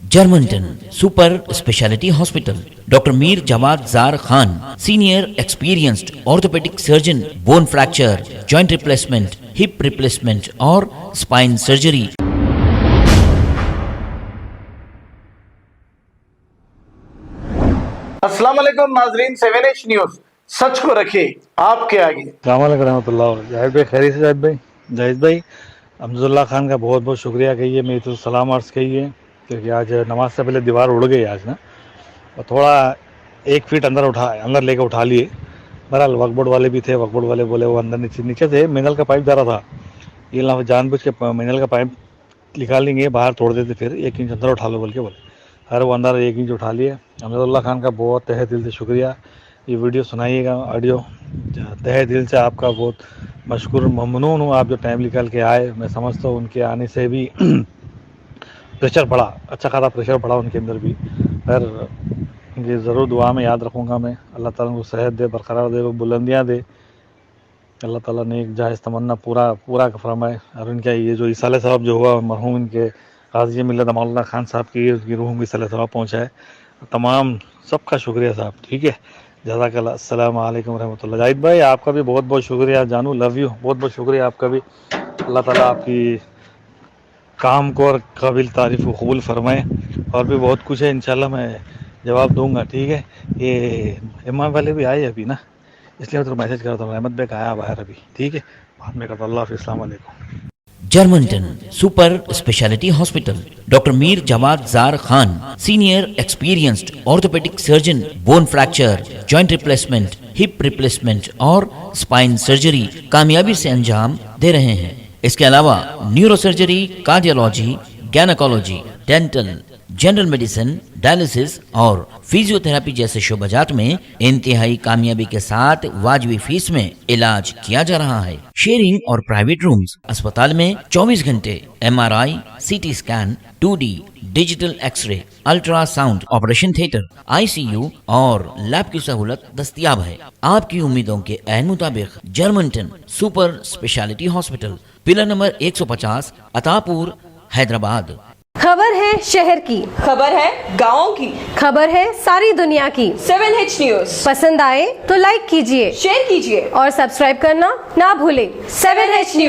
Germanton super speciality hospital, doctor Mir Jawad Jar Khan, senior experienced orthopaedic surgeon, bone fracture, joint replacement, hip replacement और spine surgery. अस्सलाम वालेकुम नाजरीन, 7H news सच को रखे आपके आगे। जाहिद भाई खैरियत से? जाहिद भाई अमजुल्ला खान का बहुत बहुत शुक्रिया कहिए, मेरी तो सलाम अर्ज़ कहिए, क्योंकि आज नमाज से पहले दीवार उड़ गई आज ना, और थोड़ा 1 फीट अंदर लेके उठा लिए। बहरहाल वक्फ वाले भी थे, वक्फ वाले बोले वो अंदर नीचे थे, मिनरल का पाइप जा रहा था, ये ना जानबूझ के मिनरल का पाइप निकालेंगे बाहर तोड़ देते, फिर 1 इंच अंदर उठा लो बोल के बोले। अरे वो अंदर 1 इंच उठा लिए। अमजुल्ला खान का बहुत तहे दिल से शुक्रिया। ये वीडियो सुनाइएगा, ऑडियो तहे दिल से आपका बहुत मशकूर ममनून हूँ। आप जो टाइम निकाल के आए, मैं समझता हूँ उनके आने से भी प्रेशर बढ़ा, अच्छा खासा प्रेशर बढ़ा उनके अंदर भी। खैर इनकी ज़रूर दुआ में याद रखूँगा मैं। अल्लाह ताला उनको सेहत दे, बरकरार दे, बुलंदियाँ दे। अल्लाह ताला ने एक जायज़ तमन्ना पूरा फरमाए। और इनका ये जो इसाले साहब जो हुआ मरहूम इनके गाज़ी मिल्लत मौलाना खान साहब की, उसकी रूह में इसाले साहब पहुँचाए। तमाम सबका शुक्रिया साहब, ठीक है। जज़ाकल्लाह। अस्सलाम वालेकुम रहमतुल्लाह। जाहिद भाई आपका भी बहुत बहुत शुक्रिया, जानू लव यू, बहुत बहुत शुक्रिया आपका भी। अल्लाह ताला आपकी काम को और काबिल तारीफ़ को कबूल फरमाए। और भी बहुत कुछ है, इंशाल्लाह मैं जवाब दूंगा, ठीक है। ये इमाम वाले भी आए अभी ना, इसलिए मैं तो मैसेज कर रहा था, रहमत बेग आया बाहर अभी, ठीक है। बाद में करता। अल्लाह हाफ़िज़, अस्सलाम वालेकुम। Germanten super speciality hospital, doctor Mir Jawad Jar Khan, senior experienced orthopaedic surgeon, bone fracture, joint replacement, hip replacement और स्पाइन सर्जरी कामयाबी से अंजाम दे रहे हैं। इसके अलावा neuro surgery, cardiology, gynaecology, dental, general medicine, dialysis और फिजियोथेरेपी जैसे शोबाजात में इंतहाई कामयाबी के साथ वाजिबी फीस में इलाज किया जा रहा है। शेयरिंग और प्राइवेट रूम्स, अस्पताल में 24 घंटे MRI, CT scan, 2D digital x ray, ultrasound, operation theatre, ICU और लैब की सहूलत दस्तयाब है। आपकी उम्मीदों के ऐन मुताबिक Germanten super speciality hospital, pillar number 150, Attapur, Hyderabad. खबर है शहर की, खबर है गाँव की, खबर है सारी दुनिया की। 7H न्यूज पसंद आए तो लाइक कीजिए, शेयर कीजिए और सब्सक्राइब करना ना भूलें। 7H news.